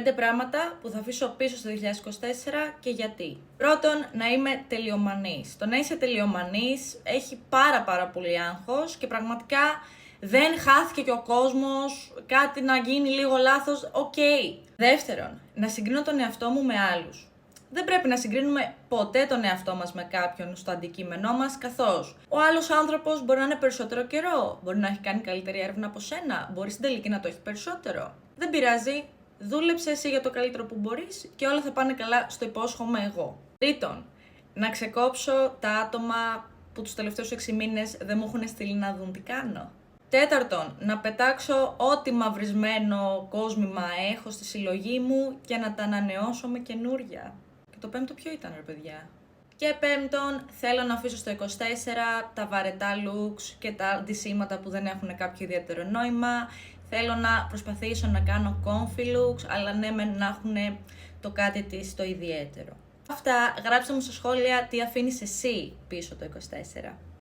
5 πράγματα που θα αφήσω πίσω στο 2024 και γιατί. Πρώτον, να είμαι τελειομανής. Το να είσαι τελειομανής έχει πάρα πολύ άγχος και πραγματικά δεν χάθηκε και ο κόσμος, κάτι να γίνει λίγο λάθος, οκ. Δεύτερον, να συγκρίνω τον εαυτό μου με άλλους. Δεν πρέπει να συγκρίνουμε ποτέ τον εαυτό μας με κάποιον στο αντικείμενό μας, καθώς ο άλλος άνθρωπος μπορεί να είναι περισσότερο καιρό, μπορεί να έχει κάνει καλύτερη έρευνα από σένα, μπορεί στην τελική να το έχει περισσότερο. Δεν πειράζει, δούλεψε εσύ για το καλύτερο που μπορείς και όλα θα πάνε καλά, στο υπόσχομαι εγώ. Τρίτον, να ξεκόψω τα άτομα που τους τελευταίους 6 μήνες δεν μου έχουν στείλει να δουν τι κάνω. Τέταρτον, να πετάξω ό,τι μαυρισμένο κόσμημα έχω στη συλλογή μου και να τα ανανεώσω με καινούρια. Και το πέμπτο ποιο ήταν, ρε παιδιά? Και πέμπτον, θέλω να αφήσω στο 24 τα βαρετά looks και τα αντισήματα που δεν έχουν κάποιο ιδιαίτερο νόημα. Θέλω να προσπαθήσω να κάνω comfy looks, αλλά ναι να έχουν το κάτι της το ιδιαίτερο. Αυτά, γράψτε μου στα σχόλια τι αφήνεις εσύ πίσω το 24.